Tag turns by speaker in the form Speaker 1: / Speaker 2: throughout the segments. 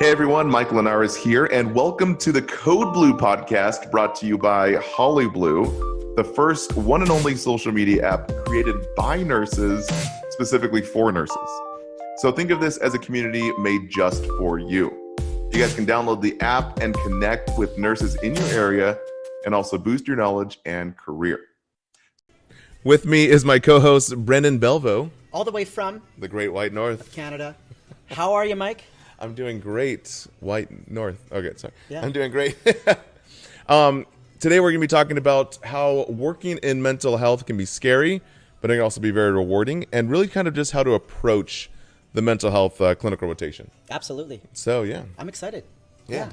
Speaker 1: Hey everyone, Mike Linares here, and welcome to the Code Blue podcast brought to you by Holly Blue, the first one and only social media app created by nurses, specifically for nurses. So think of this as a community made just for you. You guys can download the app and connect with nurses in your area and also boost your knowledge and career. With me is my co-host, Brendan Belvo.
Speaker 2: All the way from
Speaker 1: the Great White North.
Speaker 2: Canada. How are you, Mike?
Speaker 1: I'm doing great. White North. Okay, sorry.
Speaker 2: Yeah.
Speaker 1: I'm doing great. Today we're going to be talking about how working in mental health can be scary, but it can also be very rewarding, and really kind of just how to approach the mental health clinical rotation.
Speaker 2: Absolutely.
Speaker 1: So, yeah.
Speaker 2: I'm excited.
Speaker 1: Yeah.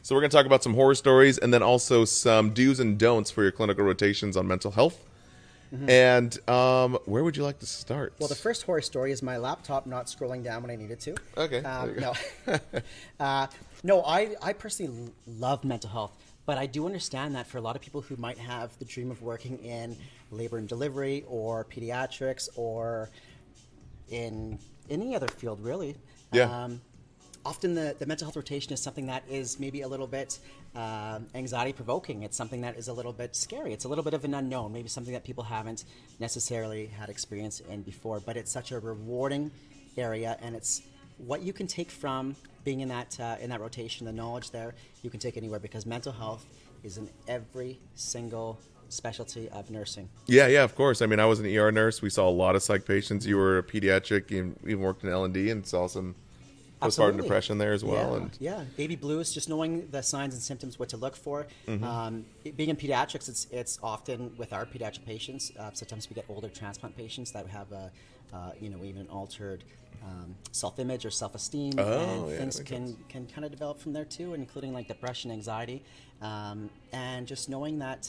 Speaker 1: So we're going to talk about some horror stories and then also some do's and don'ts for your clinical rotations on mental health. Mm-hmm. And where would you like to start?
Speaker 2: Well, the first horror story is my laptop not scrolling down when I needed to.
Speaker 1: Okay.
Speaker 2: No, I personally love mental health, but I do understand that for a lot of people who might have the dream of working in labor and delivery or pediatrics or in any other field, really.
Speaker 1: Yeah.
Speaker 2: Often the mental health rotation is something that is maybe a little bit anxiety provoking. It's something that is a little bit scary. It's a little bit of an unknown, maybe something that people haven't necessarily had experience in before, but it's such a rewarding area, and it's what you can take from being in that rotation, the knowledge there, you can take anywhere, because mental health is in every single specialty of nursing.
Speaker 1: Yeah, of course. I mean, I was an ER nurse. We saw a lot of psych patients. You were a pediatric, you even worked in L&D and saw some postpartum depression there as well.
Speaker 2: Yeah, baby blues, just knowing the signs and symptoms, what to look for. Mm-hmm. Being in pediatrics, it's often with our pediatric patients. Sometimes we get older transplant patients that have even an altered self-image or self-esteem, and things can kind of develop from there too, including like depression, anxiety, and just knowing that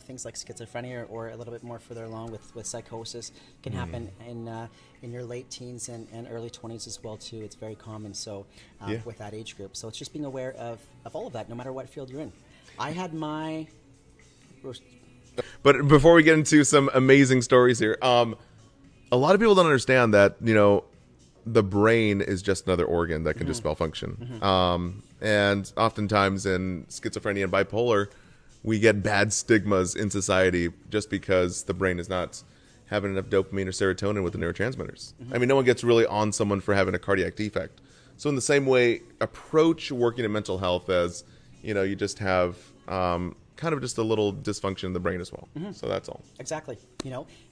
Speaker 2: things like schizophrenia or a little bit more further along with psychosis can happen in your late teens and early 20s as well too. It's very common. So with that age group, so it's just being aware of all of that, no matter what field you're in. I had my.
Speaker 1: But before we get into some amazing stories here, a lot of people don't understand that the brain is just another organ that can just malfunction. And oftentimes in schizophrenia and bipolar, we get bad stigmas in society just because the brain is not having enough dopamine or serotonin with the neurotransmitters. I mean, no one gets really on someone for having a cardiac defect. So in the same way, approach working in mental health as, you just have kind of just a little dysfunction in the brain as well. So that's all.
Speaker 2: Exactly.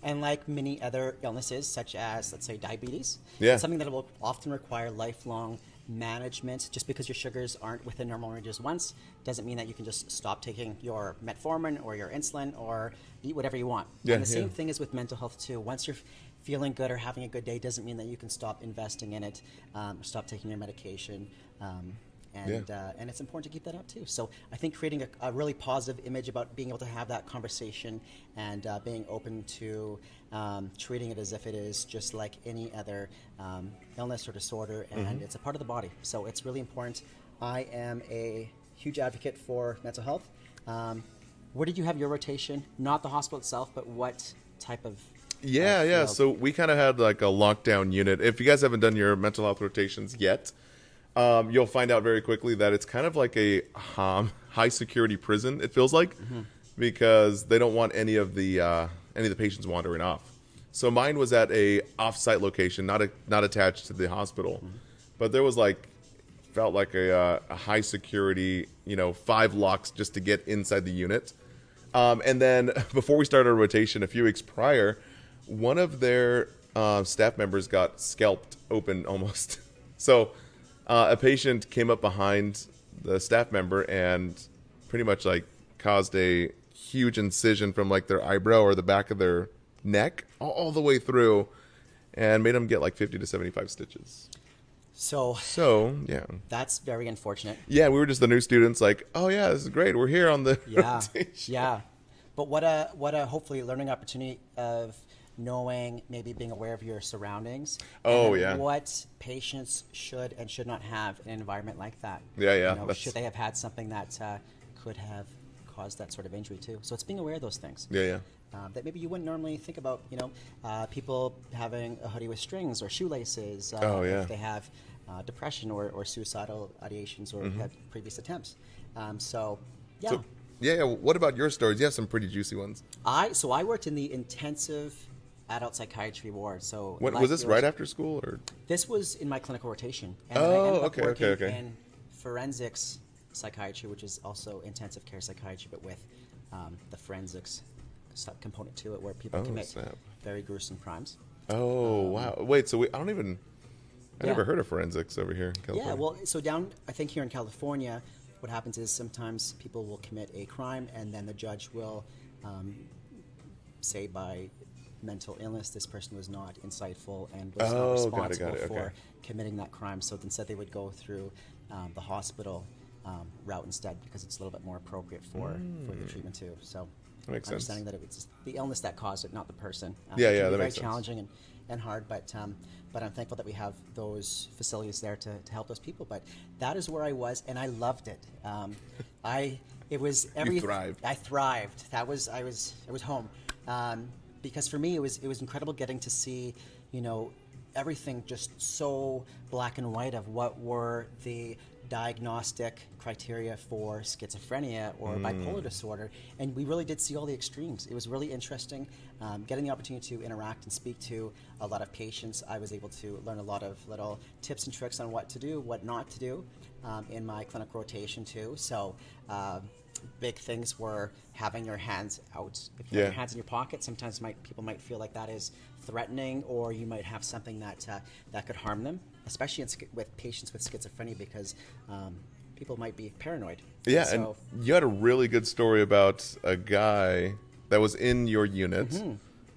Speaker 2: And like many other illnesses, such as, let's say, diabetes,
Speaker 1: it's
Speaker 2: something that will often require lifelong management. Just because your sugars aren't within normal ranges once doesn't mean that you can just stop taking your metformin or your insulin or eat whatever you want. And the same thing is with mental health too. Once you're feeling good or having a good day doesn't mean that you can stop investing in it, or stop taking your medication. And it's important to keep that up too. So I think creating a really positive image about being able to have that conversation and being open to treating it as if it is just like any other illness or disorder, and it's a part of the body. So it's really important. I am a huge advocate for mental health. Where did you have your rotation? Not the hospital itself, but what type of field?
Speaker 1: So we kind of had like a lockdown unit. If you guys haven't done your mental health rotations yet, you'll find out very quickly that it's kind of like a high security prison. It feels like, because they don't want any of the patients wandering off. So mine was at a off-site location, not attached to the hospital, but there was felt like a high security, 5 locks just to get inside the unit. And then before we started our rotation a few weeks prior, one of their staff members got scalped open almost. So a patient came up behind the staff member and pretty much caused a huge incision from their eyebrow or the back of their neck all the way through, and made them get 50 to 75 stitches. So yeah,
Speaker 2: that's very unfortunate.
Speaker 1: Yeah, we were just the new students oh yeah, this is great, we're here on the rotation.
Speaker 2: Yeah. But what a hopefully learning opportunity of knowing, maybe being aware of your surroundings. What patients should and should not have in an environment like that. Should they have had something that could have caused that sort of injury too. So it's being aware of those things. That maybe you wouldn't normally think about, people having a hoodie with strings or shoelaces. If they have depression or suicidal ideations or had previous attempts. So, yeah.
Speaker 1: So, yeah. What about your stories? You have some pretty juicy ones.
Speaker 2: I worked in the intensive adult psychiatry ward. So
Speaker 1: When, was this right after school or?
Speaker 2: This was in my clinical rotation. And then I
Speaker 1: Oh,
Speaker 2: ended up working
Speaker 1: okay.
Speaker 2: in forensics psychiatry, which is also intensive care psychiatry, but with the forensics component to it, where people commit very gruesome crimes.
Speaker 1: Oh, wow. Wait, so I never heard of forensics over here in California.
Speaker 2: Yeah, well, so I think here in California, what happens is sometimes people will commit a crime and then the judge will say by mental illness this person was not insightful and was not responsible for committing that crime. So instead they would go through the hospital route instead, because it's a little bit more appropriate for the treatment too. So
Speaker 1: that makes
Speaker 2: understanding that it was the illness that caused it, not the person.
Speaker 1: That makes sense.
Speaker 2: Very challenging and hard, but I'm thankful that we have those facilities there to help those people. But that is where I was, and I loved it. It was
Speaker 1: You thrived.
Speaker 2: I thrived. I was home, because for me it was incredible getting to see, everything just so black and white of what were the diagnostic criteria for schizophrenia or bipolar disorder, and we really did see all the extremes. It was really interesting getting the opportunity to interact and speak to a lot of patients. I was able to learn a lot of little tips and tricks on what to do, what not to do in my clinical rotation too. So big things were having your hands out. If you have your hands in your pocket, sometimes people might feel like that is threatening, or you might have something that could harm them, especially with patients with schizophrenia, because people might be paranoid.
Speaker 1: Yeah, and you had a really good story about a guy that was in your unit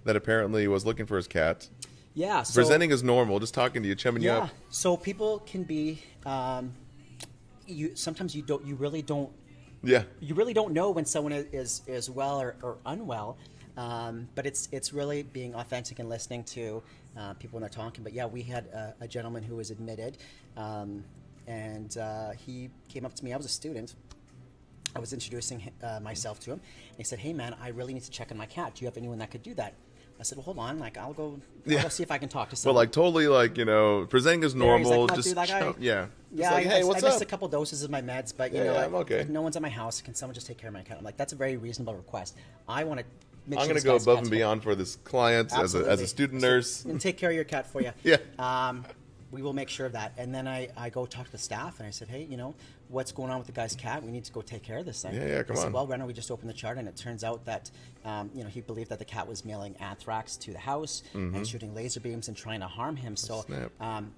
Speaker 1: that apparently was looking for his cat.
Speaker 2: Yeah, so,
Speaker 1: presenting as normal, just talking to you, chumming you up.
Speaker 2: So people can be. Sometimes you really don't.
Speaker 1: Yeah.
Speaker 2: You really don't know when someone is well or unwell, but it's really being authentic and listening to people when they're talking. But yeah, we had a gentleman who was admitted, and he came up to me. I was a student. I was introducing myself to him. And he said, "Hey man, I really need to check on my cat. Do you have anyone that could do that?" I said, "Well, hold on. I'll go see if I can talk to someone."
Speaker 1: Well, totally, presenting as normal.
Speaker 2: He's like,
Speaker 1: just
Speaker 2: yeah.
Speaker 1: Hey, what's
Speaker 2: I
Speaker 1: up?
Speaker 2: missed a couple doses of my meds, but
Speaker 1: I'm okay.
Speaker 2: if no one's at my house, can someone just take care of my cat? I'm like, that's a very reasonable request. I want to make
Speaker 1: I'm
Speaker 2: sure
Speaker 1: going to go above and beyond for this client as a student nurse.
Speaker 2: And take care of your cat for you.
Speaker 1: Yeah.
Speaker 2: We will make sure of that. And then I go talk to the staff, and I said, hey, what's going on with the guy's cat? We need to go take care of this thing.
Speaker 1: Yeah, come on.
Speaker 2: Well, why don't we just open the chart? And it turns out that, he believed that the cat was mailing anthrax to the house and shooting laser beams and trying to harm him. So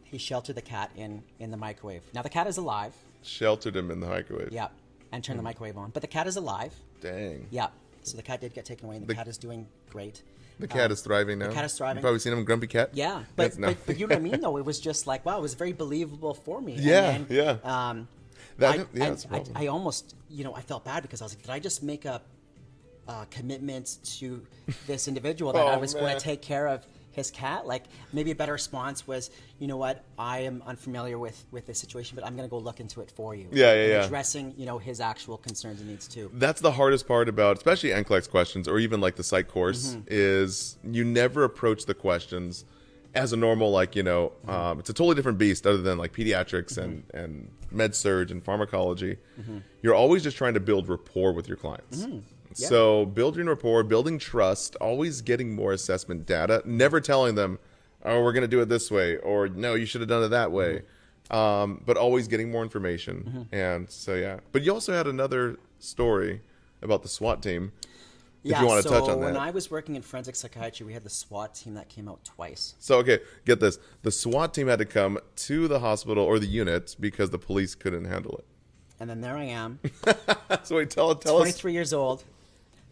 Speaker 2: he sheltered the cat in the microwave. Now, the cat is alive.
Speaker 1: Sheltered him in the microwave.
Speaker 2: Yeah, and turned the microwave on. But the cat is alive.
Speaker 1: Dang.
Speaker 2: Yeah. So the cat did get taken away, and the cat is doing great.
Speaker 1: The cat is thriving now.
Speaker 2: The cat is thriving.
Speaker 1: You've probably seen him, Grumpy Cat.
Speaker 2: Yeah, but you know what I mean, though? It was just like, wow, it was very believable for me.
Speaker 1: Yeah,
Speaker 2: and then,
Speaker 1: yeah.
Speaker 2: I almost, I felt bad because I was like, did I just make a commitment to this individual that I was going to take care of his cat? Like, maybe a better response was, you know what, I am unfamiliar with this situation, but I'm going to go look into it for you.
Speaker 1: Yeah.
Speaker 2: Addressing, his actual concerns and needs too.
Speaker 1: That's the hardest part about, especially NCLEX questions or even like the psych course, is you never approach the questions as a normal, it's a totally different beast other than like pediatrics and med surg and pharmacology. You're always just trying to build rapport with your clients.
Speaker 2: Yeah.
Speaker 1: So building rapport, building trust, always getting more assessment data, never telling them, oh, we're going to do it this way, or no, you should have done it that way. But always getting more information. And so, yeah. But you also had another story about the SWAT team. If you want to touch on that.
Speaker 2: When I was working in forensic psychiatry, we had the SWAT team that came out twice.
Speaker 1: So, okay, get this. The SWAT team had to come to the hospital or the unit because the police couldn't handle it.
Speaker 2: And then there I am.
Speaker 1: So wait, tell us.
Speaker 2: 23 years old.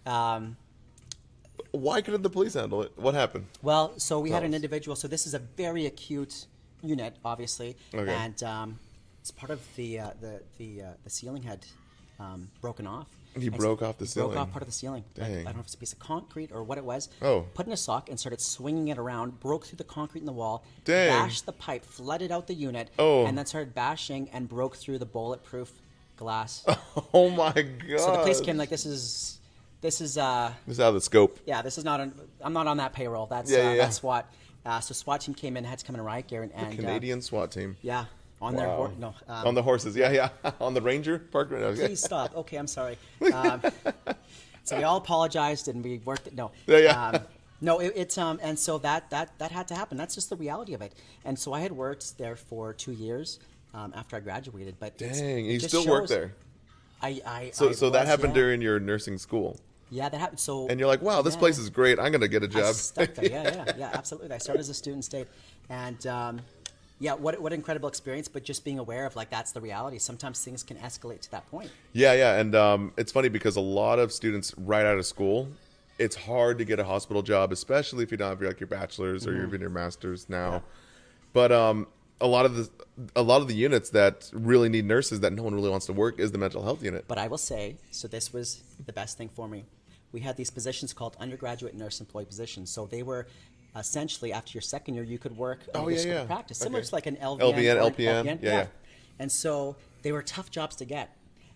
Speaker 1: Why couldn't the police handle it? What happened?
Speaker 2: Well, so we had an individual. So this is a very acute unit, obviously,
Speaker 1: Okay.
Speaker 2: and it's part of the ceiling had broken off.
Speaker 1: He broke off the ceiling.
Speaker 2: Broke off part of the ceiling.
Speaker 1: Dang.
Speaker 2: I don't know if it's a piece of concrete or what it was.
Speaker 1: Oh.
Speaker 2: Put in a sock and started swinging it around. Broke through the concrete in the wall.
Speaker 1: Dang.
Speaker 2: Bashed the pipe. Flooded out the unit.
Speaker 1: Oh.
Speaker 2: And then started bashing and broke through the bulletproof glass.
Speaker 1: Oh my god!
Speaker 2: So the police came like, this is
Speaker 1: This is out of the scope.
Speaker 2: Yeah, this is not. I'm not on that payroll. That's
Speaker 1: Yeah.
Speaker 2: that's SWAT. So SWAT team came in, had to come in riot gear, and
Speaker 1: Canadian SWAT team.
Speaker 2: Yeah, on their
Speaker 1: on the horses. Yeah. On the Ranger Park. Okay.
Speaker 2: Please stop. Okay, I'm sorry. So we all apologized and we worked. No.
Speaker 1: Yeah.
Speaker 2: No, it's and so that had to happen. That's just the reality of it. And so I had worked there for 2 years after I graduated. But
Speaker 1: dang, you still work there? So that happened during your nursing school.
Speaker 2: Yeah, that happened. So
Speaker 1: and you're like, wow, this place is great. I'm gonna get a job.
Speaker 2: I stuck there. Yeah, absolutely. I started as a student, stayed, and what an incredible experience. But just being aware of like that's the reality. Sometimes things can escalate to that point.
Speaker 1: Yeah, and it's funny because a lot of students right out of school, it's hard to get a hospital job, especially if you don't have your bachelor's or even your master's now. Yeah. But a lot of the units that really need nurses that no one really wants to work is the mental health unit.
Speaker 2: But I will say, so this was the best thing for me. We had these positions called undergraduate nurse employee positions. So they were essentially after your second year, you could work in practice, similar to like an LPN.
Speaker 1: Yeah.
Speaker 2: And so they were tough jobs to get.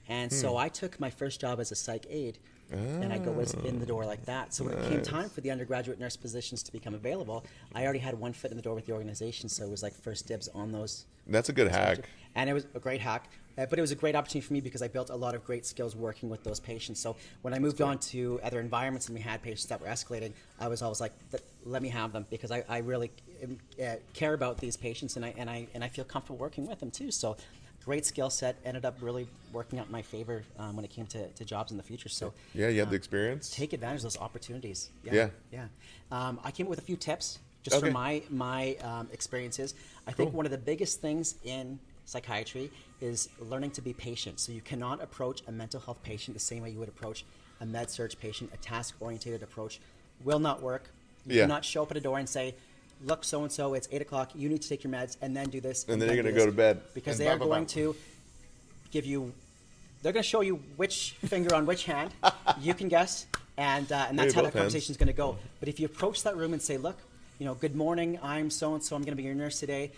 Speaker 2: And so I took my first job as a psych aide. And I go in the door like that. So when it came time for the undergraduate nurse positions to become available, I already had one foot in the door with the organization. So it was like first dibs on those.
Speaker 1: That's a good hack.
Speaker 2: And it was a great hack. But it was a great opportunity for me because I built a lot of great skills working with those patients. So when I moved on to other environments and we had patients that were escalating, I was always like, let me have them because I really care about these patients and I feel comfortable working with them too. So great skill set, ended up really working out in my favor when it came to jobs in the future. So
Speaker 1: yeah, you had the experience.
Speaker 2: Take advantage of those opportunities.
Speaker 1: Yeah.
Speaker 2: I came up with a few tips just from my experiences. I think one of the biggest things in psychiatry is learning to be patient. So you cannot approach a mental health patient the same way you would approach a med-surg patient. A task-oriented approach will not work. You cannot show up at a door and say, look, so-and-so, it's 8 o'clock, you need to take your meds, and then do this.
Speaker 1: And then you're going to go to bed.
Speaker 2: Because they are going to give you, they're going to show you which finger on which hand, you can guess, and that's how that conversation is going to go. But if you approach that room and say, look, good morning, I'm so-and-so, I'm going to be your nurse today.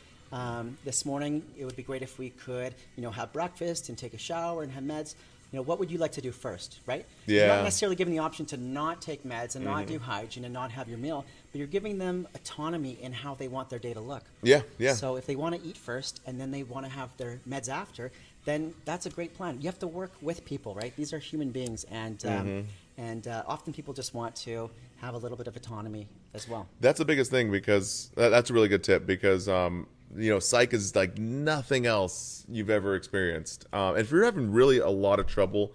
Speaker 2: This morning, it would be great if we could, have breakfast and take a shower and have meds. What would you like to do first, right?
Speaker 1: Yeah.
Speaker 2: You're not necessarily given the option to not take meds and not do hygiene and not have your meal, but you're giving them autonomy in how they want their day to look.
Speaker 1: Yeah.
Speaker 2: So if they want to eat first and then they want to have their meds after, then that's a great plan. You have to work with people, right? These are human beings, and often people just want to have a little bit of autonomy as well.
Speaker 1: That's the biggest thing because that's a really good tip because psych is like nothing else you've ever experienced. And if you're having really a lot of trouble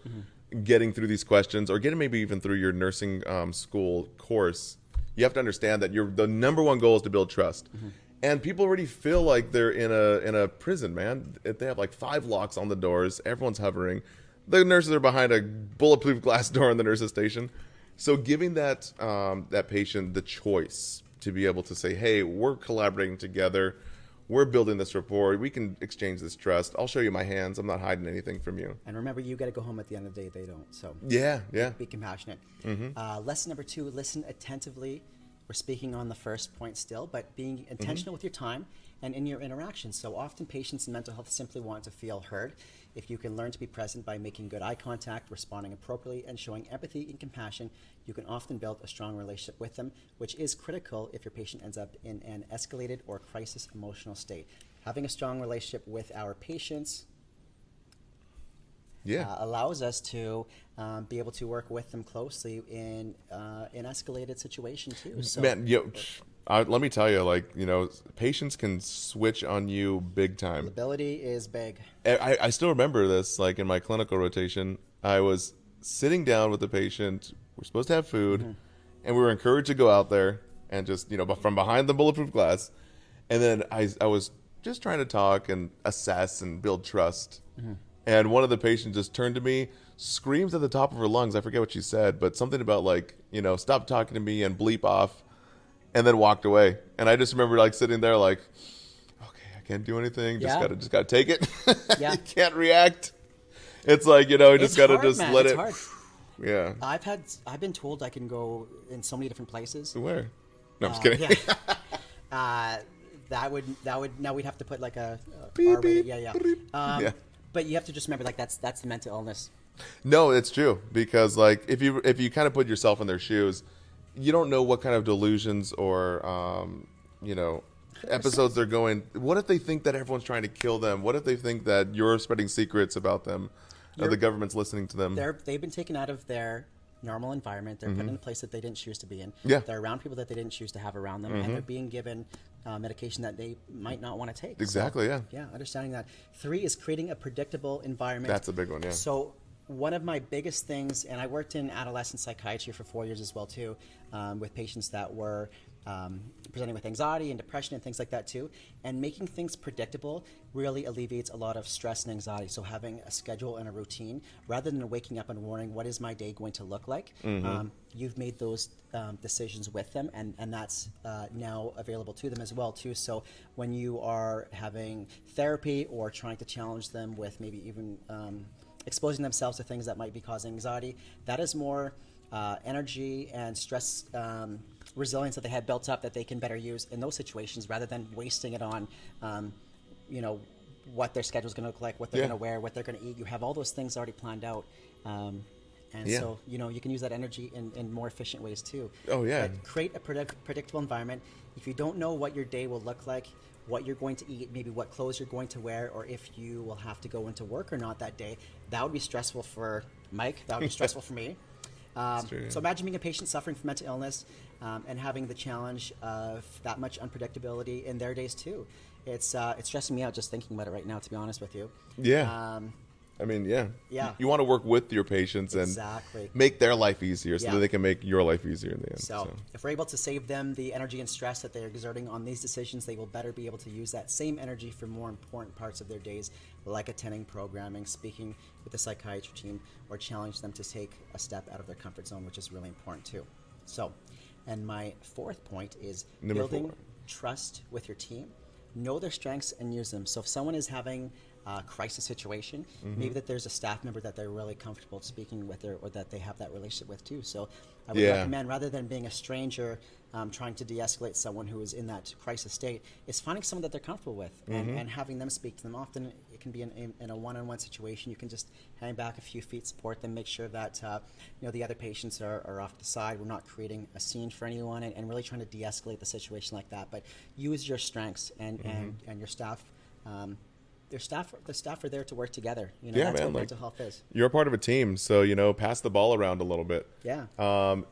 Speaker 1: getting through these questions or getting maybe even through your nursing school course, you have to understand that the number one goal is to build trust. And people already feel like they're in a prison, man. If they have like 5 locks on the doors, everyone's hovering. The nurses are behind a bulletproof glass door in the nurses station. So giving that patient the choice to be able to say, hey, we're collaborating together. We're building this rapport. We can exchange this trust. I'll show you my hands. I'm not hiding anything from you.
Speaker 2: And remember, you got to go home at the end of the day. They don't. So
Speaker 1: yeah.
Speaker 2: Be compassionate. Lesson number 2, listen attentively. We're speaking on the first point still, but being intentional with your time and in your interactions. So often patients in mental health simply want to feel heard. If you can learn to be present by making good eye contact, responding appropriately, and showing empathy and compassion, you can often build a strong relationship with them, which is critical if your patient ends up in an escalated or crisis emotional state. Having a strong relationship with our patients allows us to be able to work with them closely in an escalated situation too. So,
Speaker 1: man, let me tell you, patients can switch on you big time.
Speaker 2: Ability is big.
Speaker 1: I still remember this, like in my clinical rotation, I was sitting down with the patient. We're supposed to have food, and we were encouraged to go out there and just, from behind the bulletproof glass. And then I was just trying to talk and assess and build trust. And one of the patients just turned to me, screams at the top of her lungs. I forget what she said, but something about stop talking to me and bleep off, and then walked away. And I just remember sitting there okay, I can't do anything. Just gotta take it.
Speaker 2: Yeah.
Speaker 1: You can't react. It's you just gotta just let
Speaker 2: it's
Speaker 1: it.
Speaker 2: Hard.
Speaker 1: Yeah.
Speaker 2: I've been told I can go in so many different places.
Speaker 1: Where? No, I'm just kidding.
Speaker 2: Yeah. That would now we'd have to put a
Speaker 1: beep,
Speaker 2: R-rated.
Speaker 1: beep,
Speaker 2: Yeah. But you have to just remember that's the mental illness.
Speaker 1: No, it's true because if you kind of put yourself in their shoes, you don't know what kind of delusions or episodes they're going, what if they think that everyone's trying to kill them? What if they think that you're spreading secrets about them? Or the government's listening to them?
Speaker 2: They've been taken out of their normal environment. They're put in a place that they didn't choose to be in.
Speaker 1: Yeah.
Speaker 2: They're around people that they didn't choose to have around them, and they're being given medication that they might not want to take.
Speaker 1: Exactly,
Speaker 2: so, yeah, understanding that. 3 is creating a predictable environment.
Speaker 1: That's a big one, yeah.
Speaker 2: So one of my biggest things, and I worked in adolescent psychiatry for 4 years as well too, with patients that were presenting with anxiety and depression and things like that too, and making things predictable really alleviates a lot of stress and anxiety. So having a schedule and a routine, rather than waking up and wondering what is my day going to look like, you've made those decisions with them, and that's now available to them as well too. So when you are having therapy or trying to challenge them with maybe even exposing themselves to things that might be causing anxiety, that is more energy and stress resilience that they had built up that they can better use in those situations, rather than wasting it on what their schedule is going to look like, what they're going to wear, what they're going to eat. You have all those things already planned out, so you can use that energy in more efficient ways too.
Speaker 1: Oh yeah.
Speaker 2: But create a predictable environment. If you don't know what your day will look like, what you're going to eat, maybe what clothes you're going to wear, or if you will have to go into work or not that day, that would be stressful for Mike. That would be stressful for me. So imagine being a patient suffering from mental illness and having the challenge of that much unpredictability in their days too. It's stressing me out just thinking about it right now, to be honest with you.
Speaker 1: Yeah. I mean, yeah. You want to work with your patients and make their life easier so that they can make your life easier in the end.
Speaker 2: So if we're able to save them the energy and stress that they're exerting on these decisions, they will better be able to use that same energy for more important parts of their days, like attending programming, speaking with the psychiatry team, or challenge them to take a step out of their comfort zone, which is really important too. So, and my 4th point is building trust with your team. Know their strengths and use them. So if someone is having a crisis situation, maybe that there's a staff member that they're really comfortable speaking with, or that they have that relationship with too. So I would recommend, rather than being a stranger trying to de-escalate someone who is in that crisis state, is finding someone that they're comfortable with and having them speak to them. Often it can be in a one-on-one situation. You can just hang back a few feet, support them, make sure that the other patients are off to the side. We're not creating a scene for anyone, and really trying to de-escalate the situation like that. But use your strengths and your staff. The staff are there to work together. That's what mental health is.
Speaker 1: You're a part of a team, so pass the ball around a little bit.
Speaker 2: Yeah.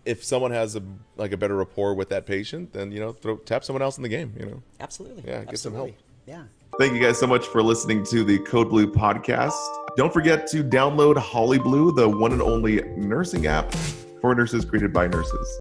Speaker 1: If someone has a better rapport with that patient, then tap someone else in the game.
Speaker 2: Absolutely.
Speaker 1: Yeah, get some help.
Speaker 2: Yeah.
Speaker 1: Thank you guys so much for listening to the Code Blue podcast. Don't forget to download Holly Blue, the one and only nursing app for nurses created by nurses.